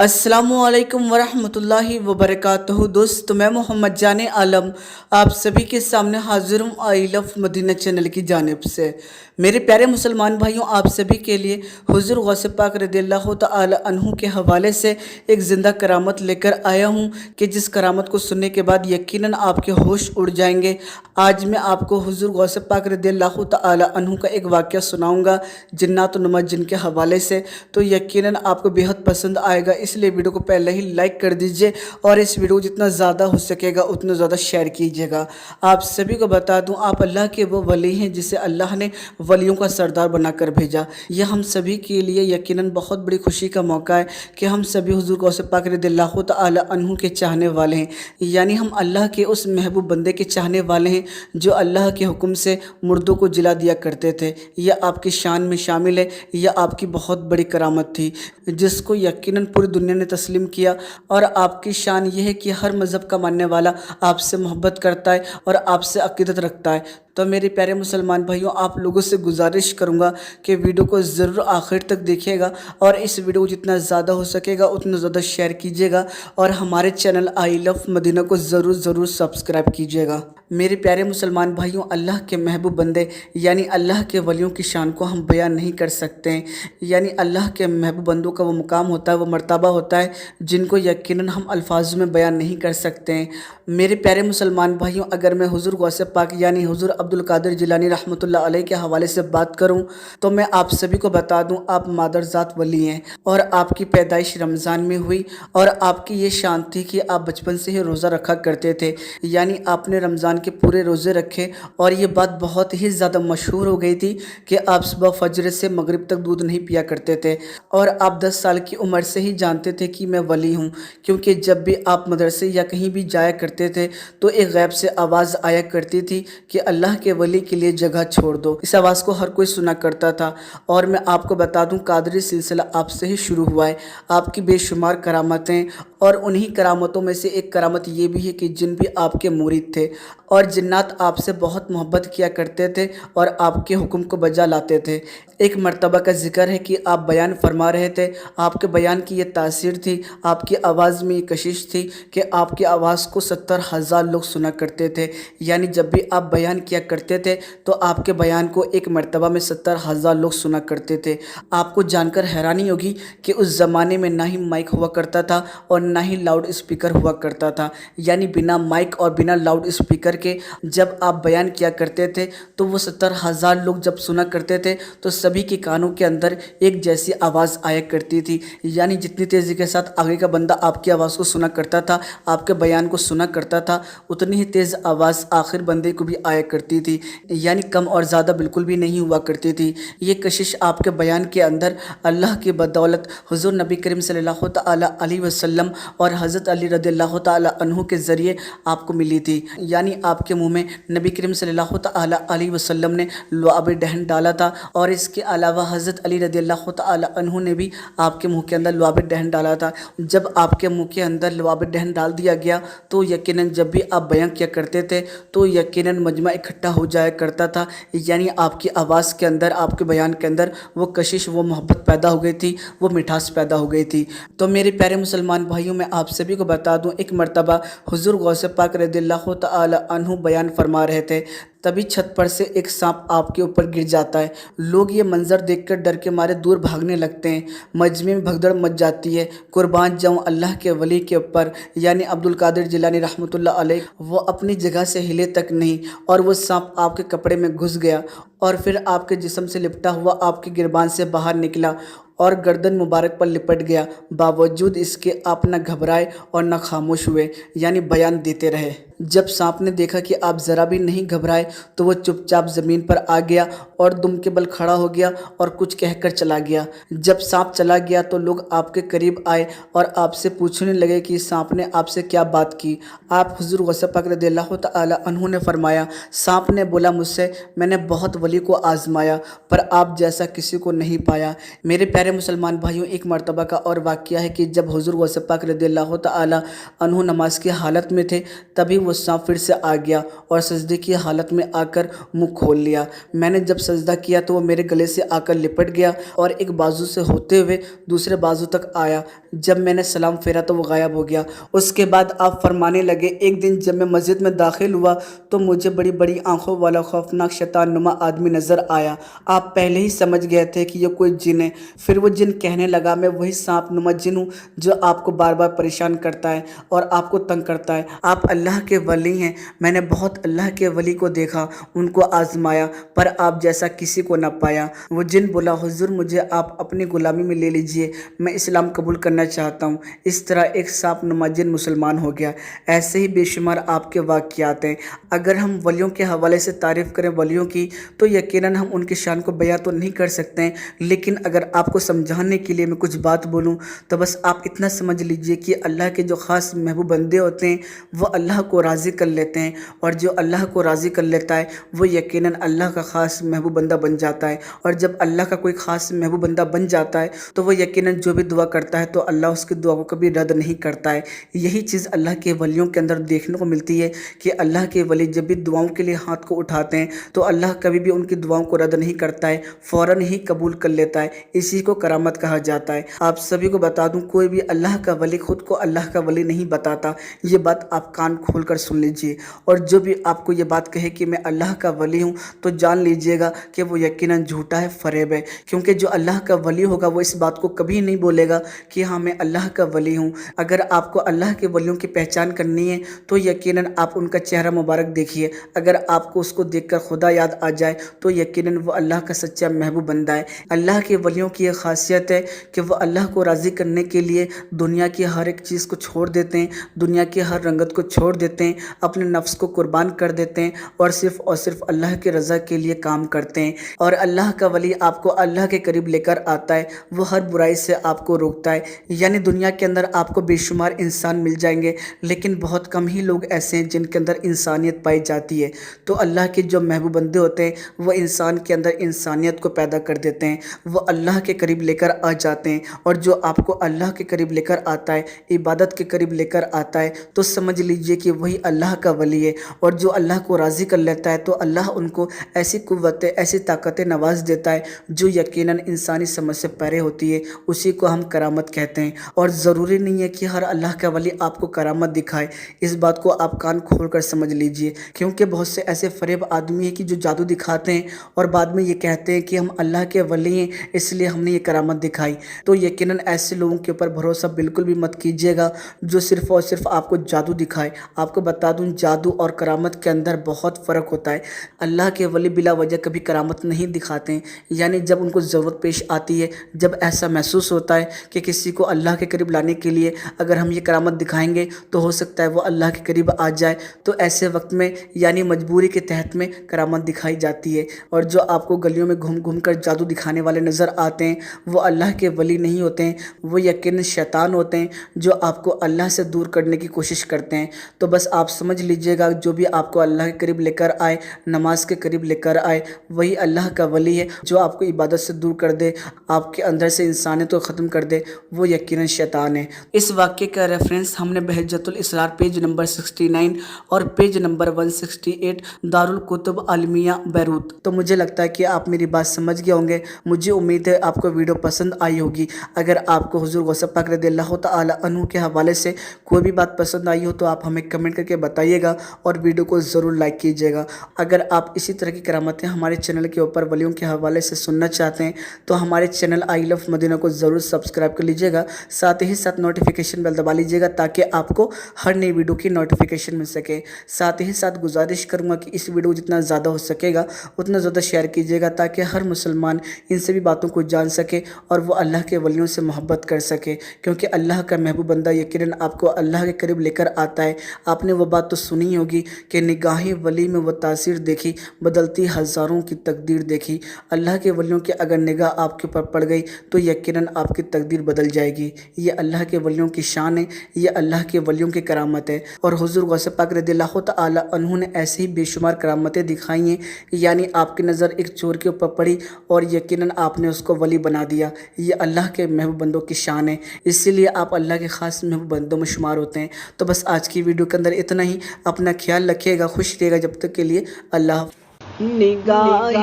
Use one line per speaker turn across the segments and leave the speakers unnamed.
अस्सलामुअलैकुम वरहमतुल्लाहि वबरकातुहू। दोस्त, मैं मोहम्मद जाने आलम आप सभी के सामने हाजिर हूँ आई लव मदीना चैनल की जानिब से। मेरे प्यारे मुसलमान भाइयों, आप सभी के लिए हुज़ूर गौसे पाक रज़ियल्लाहु तआला अन्हु के हवाले से एक ज़िंदा करामत लेकर आया हूँ कि जिस करामत को सुनने के बाद यकीनन आपके होश उड़ जाएंगे। आज मैं आपको हुज़ूर गौसे पाक रज़ियल्लाहु तआला अन्हु का एक वाक़या सुनाऊँगा जिन्नात नुमा जिन के हवाले से, तो यकीनन आपको बेहद पसंद आएगा। इसलिए वीडियो को पहले ही लाइक कर दीजिए और इस वीडियो को जितना ज़्यादा हो सकेगा उतना ज़्यादा शेयर कीजिएगा। आप सभी को बता दूं, आप अल्लाह के वो वली हैं जिसे अल्लाह ने वलियों का सरदार बनाकर भेजा। यह हम सभी के लिए यकीनन बहुत बड़ी खुशी का मौका है कि हम सभी हुज़ूर गौसे पाक रज़ियल्लाहु तआला अन्हु के चाहने वाले हैं, यानी हम अल्लाह के उस महबूब बंदे के चाहने वाले हैं जो अल्लाह के हुक्म से मुर्दों को जिला दिया करते थे। यह आपकी शान में शामिल है, यह आपकी बहुत बड़ी करामत थी जिसको यकीनन पूरी दुनिया ने तस्लीम किया। और आपकी शान यह है कि हर मज़हब का मानने वाला आपसे मोहब्बत करता है और आपसे अक़ीदत रखता है। तो मेरे प्यारे मुसलमान भाइयों, आप लोगों से गुजारिश करूंगा कि वीडियो को ज़रूर आखिर तक देखिएगा और इस वीडियो को जितना ज़्यादा हो सकेगा उतना ज़्यादा शेयर कीजिएगा और हमारे चैनल आई लव मदीना को ज़रूर सब्सक्राइब कीजिएगा। मेरे प्यारे मुसलमान भाइयों, अल्लाह के महबूब बंदे यानी अल्लाह के वलियों की शान को हम बयान नहीं कर सकते हैं। यानी अल्लाह के महबूब बंदों का वो मुकाम होता है, वो मर्तबा होता है जिनको यकीनन हम अल्फाज में बयान नहीं कर सकते हैं। मेरे प्यारे मुसलमान भाइयों, अगर मैं हुज़ूर गौसे पाक यानी हुज़ूर अब्दुल कादिर जिलानी रहमतुल्लाह अलैह के हवाले से बात करूं तो मैं आप सभी को बता दूं, आप मादरजात वली हैं और आपकी पैदाइश रमज़ान में हुई और आपकी ये शान थी कि आप बचपन से ही रोज़ा रखा करते थे, यानी आपने रमज़ान के पूरे रोज़े रखे। और ये बात बहुत ही ज़्यादा मशहूर हो गई थी कि आप सुबह फजर से मगरिब तक दूध नहीं पिया करते थे और आप 10 साल की उम्र से ही जानते थे कि मैं वली हूँ, क्योंकि जब भी आप मदरसे या कहीं भी जाया करते थे तो एक गैब से आवाज़ आया करती थी कि अल्लाह के वली के लिए जगह छोड़ दो। इस आवाज़ को हर कोई सुना करता था। और मैं आपको बता दूं, कादरी सिलसिला आपसे ही शुरू हुआ है। आपकी बेशुमार करामतें और उन्हीं करामतों में से एक करामत ये भी है कि जिन भी आपके मुरीद थे और जिन्नात आपसे बहुत मोहब्बत किया करते थे और आपके हुक्म को बजा लाते थे। एक मर्तबा का जिक्र है कि आप बयान फरमा रहे थे, आपके बयान की ये तासीर थी, आपकी आवाज़ में ये कशिश थी कि आपकी आवाज़ को 70,000 लोग सुना करते थे। यानी जब भी आप बयान किया करते थे तो आपके बयान को एक मर्तबा में 70,000 लोग सुना करते थे। आपको जानकर हैरानी होगी कि उस ज़माने में ना ही माइक हुआ करता था और ना ही लाउड स्पीकर हुआ करता था। यानी बिना माइक और बिना लाउड स्पीकर के जब आप बयान किया करते थे तो वो 70,000 लोग जब सुना करते थे तो सभी के कानों के अंदर एक जैसी आवाज़ आया करती थी। यानी जितनी तेज़ी के साथ आगे का बंदा आपकी आवाज़ को सुना करता था, आपके बयान को सुना करता था, उतनी ही तेज़ आवाज़ आखिर बंदे को भी आया करती थी। यानी कम और ज़्यादा बिल्कुल भी नहीं हुआ करती थी। ये कशिश आपके बयान के अंदर अल्लाह की बदौलत हुज़ूर नबी करीम सल्लल्लाहु तआला अलैहि वसल्लम और हज़रत अली रज़ियल्लाहु तआला अन्हु के ज़रिए आपको मिली थी। यानी आपके मुंह में नबी करीम सल्लल्लाहु तआला अलैहि वसल्लम ने लुआब दहन डाला था और इसके अलावा हज़रत अली रज़ियल्लाहु तआला अन्हु ने भी आपके मुंह के अंदर लुआब दहन डाला था। जब आपके मुंह के अंदर लुआब दहन डाल दिया गया तो यकीनन जब भी आप बयान किया करते थे तो यकीनन मजमा इकट्ठा हो जाया करता था। यानी आपकी आवाज़ के अंदर, आपके बयान के अंदर वो कशिश, वो मोहब्बत पैदा हो गई थी, वो मिठास पैदा हो गई थी। तो मेरे प्यारे मुसलमान भाइयों, मैं आप सभी को बता दूं, एक मर्तबा हुज़ूर गौसे पाक रज़ियल्लाहु तआला अन्हु बयान फरमा रहे थे, तभी छत पर से एक सांप आपके ऊपर गिर जाता है। लोग ये मंजर देखकर डर के मारे दूर भागने लगते हैं। मजमे में भगदड़ मच जाती है। कुर्बान जाऊं अल्लाह के वली के ऊपर यानी अब्दुल कादिर जिलानी रहमतुल्लाह अलैह, वो अपनी जगह से हिले तक नहीं और वो सांप आपके कपड़े में घुस गया और फिर आपके जिस्म से लिपटा हुआ आपके गिरबान से बाहर निकला और गर्दन मुबारक पर लिपट गया। बावजूद इसके आप न घबराए और न खामोश हुए, यानी बयान देते रहे। जब सांप ने देखा कि आप ज़रा भी नहीं घबराए तो वो चुपचाप ज़मीन पर आ गया और दुम के बल खड़ा हो गया और कुछ कहकर चला गया। जब सांप चला गया तो लोग आपके करीब आए और आपसे पूछने लगे कि सांप ने आपसे क्या बात की। आप हुज़ूर गौसे पाक रज़ियल्लाहु तआला अन्हु ने फरमाया, सांप ने बोला मुझसे, मैंने बहुत वली को आजमाया पर आप जैसा किसी को नहीं पाया। मेरे प्यारे मुसलमान भाइयों, एक मर्तबा का और वाक़या है कि जब हुज़ूर गौसे पाक रज़ियल्लाहु तआला अन्हु नमाज की हालत में थे तभी وہ सांप फिर से आ गया और सजदे की हालत में आकर मुंह खोल लिया। मैंने जब सजदा किया तो वो मेरे गले से आकर लिपट गया और एक बाजू से होते हुए दूसरे बाजू तक आया। जब मैंने सलाम फेरा तो वो गायब हो गया। उसके बाद आप फरमाने लगे, एक दिन जब मैं मस्जिद में दाखिल हुआ तो मुझे बड़ी बड़ी आंखों वाला खौफनाक शैतान नुमा आदमी नज़र आया। आप पहले ही समझ गए थे कि ये कोई जिन है। फिर वो जिन कहने लगा, मैं वही सांप नुमा जिन हूँ जो आपको बार बार परेशान करता है और आपको तंग करता है। आप अल्लाह के वली हैं। मैंने बहुत अल्लाह के वली को देखा, उनको आजमाया, पर आप जैसा किसी को न पाया। वो जिन बोला, हुजूर मुझे आप अपनी गुलामी में ले लीजिए, मैं इस्लाम कबूल करना चाहता हूँ। इस तरह एक सांप नुमा जिन मुसलमान हो गया। ऐसे ही बेशुमार आपके वाक़यात हैं। अगर हम वलियों के हवाले से तारीफ़ करें वलियों की तो यकीनन हम उनकी शान को बयां तो नहीं कर सकते हैं, लेकिन अगर आपको समझाने के लिए मैं कुछ बात बोलूं तो बस आप इतना समझ लीजिए कि अल्लाह के जो ख़ास महबूब बंदे होते हैं वो अल्लाह को राज़ी कर लेते हैं, और जो अल्लाह को राज़ी कर लेता है वो यकीनन अल्लाह का ख़ास महबूब बंदा बन जाता है। और जब अल्लाह का कोई ख़ास महबूब बंदा बन जाता है तो वो यकीनन जो भी दुआ करता है तो अल्लाह उसकी दुआ को कभी रद्द नहीं करता है। यही चीज़ अल्लाह के वलियों के अंदर देखने को मिलती है कि अल्लाह के वली जब भी दुआओं के लिए हाथ को उठाते हैं तो अल्लाह कभी भी उनकी दुआओं को रद्द नहीं करता है, फ़ौरन ही कबूल कर लेता है। इसी को करामत कहा जाता है। आप सभी को बता दूं, कोई भी अल्लाह का वली खुद को अल्लाह का वली नहीं बताता। ये बात आप कान खोल कर सुन लीजिए। और जो भी आपको ये बात कहे कि मैं अल्लाह का वली हूँ तो जान लीजिएगा कि वो यकीनन झूठा है, फ़रेब है। क्योंकि जो अल्लाह का वली होगा वो इस बात को कभी नहीं बोलेगा कि हाँ मैं अल्लाह का वली हूँ। अगर आपको अल्लाह के वलियों की पहचान करनी है तो यकीनन आप उनका चेहरा मुबारक देखिए। अगर आपको उसको देखकर खुदा याद आ जाए तो यकीनन वो अल्लाह का सच्चा महबूब बंदा है। अल्लाह के वलियों की ये खासियत है कि वो अल्लाह को राज़ी करने के लिए दुनिया की हर एक चीज़ को छोड़ देते हैं, दुनिया की हर रंगत को छोड़ देते हैं, अपने नफ्स को कुर्बान कर देते हैं और सिर्फ अल्लाह की रज़ा के लिए काम करते हैं। और अल्लाह का वली आपको अल्लाह के करीब लेकर आता है, वो हर बुराई से आपको रोकता है। यानी दुनिया के अंदर आपको बेशुमार इंसान मिल जाएंगे, लेकिन बहुत कम ही लोग ऐसे हैं जिनके अंदर इंसानियत पाई जाती है। तो अल्लाह के जो महबूब बंदे होते हैं वो इंसान के अंदर इंसानियत को पैदा कर देते हैं, वो अल्लाह के करीब लेकर आ जाते हैं। और जो आपको अल्लाह के करीब लेकर आता है, इबादत के करीब लेकर आता है, तो समझ लीजिए कि वही अल्लाह का वली है। और जो अल्लाह को राज़ी कर लेता है तो अल्लाह उनको ऐसी कुव्वतें, ऐसी ताकतें नवाज देता है जो यकीनन इंसानी समझ से परे होती है। उसी को हम करामत कहते हैं। और ज़रूरी नहीं है कि हर अल्लाह का वली आपको करामत दिखाए, इस बात को आप कान खोल कर समझ लीजिए। क्योंकि बहुत से ऐसे फरेब आदमी हैं कि जो जादू दिखाते हैं और बाद में ये कहते हैं कि हम अल्लाह के वली हैं इसलिए हमने ये करामत दिखाई। तो यकीनन ऐसे लोगों के ऊपर भरोसा बिल्कुल भी मत कीजिएगा जो सिर्फ़ और सिर्फ आपको जादू दिखाए। आपको बता दूं, जादू और करामत के अंदर बहुत फ़र्क होता है। अल्लाह के वली बिला वजह कभी करामत नहीं दिखाते हैं। यानी जब उनको ज़रूरत पेश आती है, जब ऐसा महसूस होता है कि किसी को अल्लाह के करीब लाने के लिए अगर हम ये करामत दिखाएंगे तो हो सकता है वो अल्लाह के करीब आ जाए, तो ऐसे वक्त में यानी मजबूरी के तहत में करामत दिखाई जाती है। और जो आपको गलियों में घूम घूम कर जादू दिखाने वाले नज़र आते हैं वो अल्लाह के वली नहीं होते हैं, वो यकीनन शैतान होते हैं जो आपको अल्लाह से दूर करने की कोशिश करते हैं। तो बस आप समझ लीजिएगा, जो भी आपको अल्लाह के करीब लेकर आए, नमाज के करीब लेकर आए, वही अल्लाह का वली है। जो आपको इबादत से दूर कर दे, आपके अंदर से इंसानियत को ख़त्म कर दे, वो यकीनन शैतान है। इस वाक़े का रेफरेंस हमने बहजतुल इसरार पेज नंबर 69 और पेज नंबर 168 दारुल कुतुब आलमिया बैरूत। तो मुझे लगता है कि आप मेरी बात समझ गए होंगे। मुझे उम्मीद है आपको वीडियो पसंद आई होगी। अगर आपको हुज़ूर गौस पाक रज़ियल्लाहु तआला अन्हु के हवाले से कोई भी बात पसंद आई हो तो आप हमें कमेंट करके बताइएगा और वीडियो को ज़रूर लाइक कीजिएगा। अगर आप इसी तरह की करामतें हमारे चैनल के ऊपर वलियों के हवाले से सुनना चाहते हैं तो हमारे चैनल आई लव मदीना को ज़रूर सब्सक्राइब कर लीजिएगा। साथ ही साथ नोटिफिकेशन बेल दबा लीजिएगा ताकि आपको हर नई वीडियो की नोटिफिकेशन मिल सके। साथ ही साथ गुजारिश करूँगा कि इस वीडियो को जितना ज़्यादा हो सकेगा उतना ज़्यादा शेयर कीजिएगा ताकि हर मुसलमान इन सभी बातों को जान सके और वो अल्लाह के वलियों से मोहब्बत कर सके। क्योंकि अल्लाह का महबूब बंदा यकीनन आपको अल्लाह के करीब लेकर आता है। आपने वो बात तो सुनी होगी कि निगाही वली में वो तासीर देखी, बदलती हज़ारों की तकदीर देखी। अल्लाह के वलियों की अगर निगाह आपके ऊपर पड़ गई तो यकीनन आपकी तकदीर बदल जाएगी। ये अल्लाह के वलियों की शान है, ये अल्लाह के वलियों की करामत है। और हुज़ूर गौस पाक रज़ियल्लाहु तआला अन्हु ने ऐसी ही बेशुमार करामतें दिखाई हैं। यानी आपकी नज़र एक चोर के ऊपर पड़ी और यकीनन आपने उसको वली बना दिया। ये अल्लाह के महबूब बंदों की शान है, इसीलिए आप अल्लाह के ख़ास महबूब बंदों में शुमार होते हैं। तो बस आज की वीडियो के अंदर اتنا ہی، اپنا خیال رکھیے گا، خوش رہیے گا، جب تک کے لیے اللہ حافظ۔
نگاہ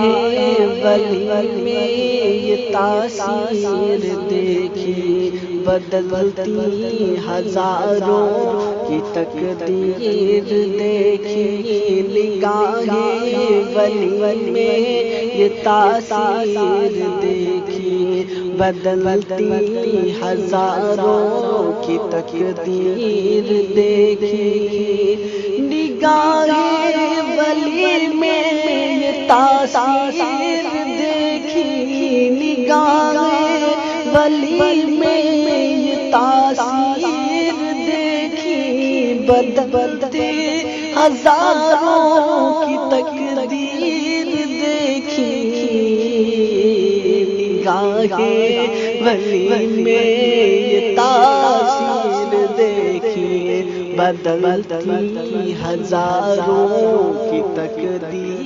ولی میں یہ تاثیر دیکھی، بدلتی ہزاروں کی تقدیر دیکھی، نگاہ ولی میں یہ تاثیر دیکھی، بدلتی ہزاروں کی تقدیر دیکھی، نگاہ ولی میں تاثیر دیکھی، نگاہ ولی میں یہ تاثیر دیکھی، بدلتے ہزاروں کی تقدیر دیکھی، نگاہ ولی میں یہ تاثیر دیکھی، بدلتی ہزاروں کی تقدیر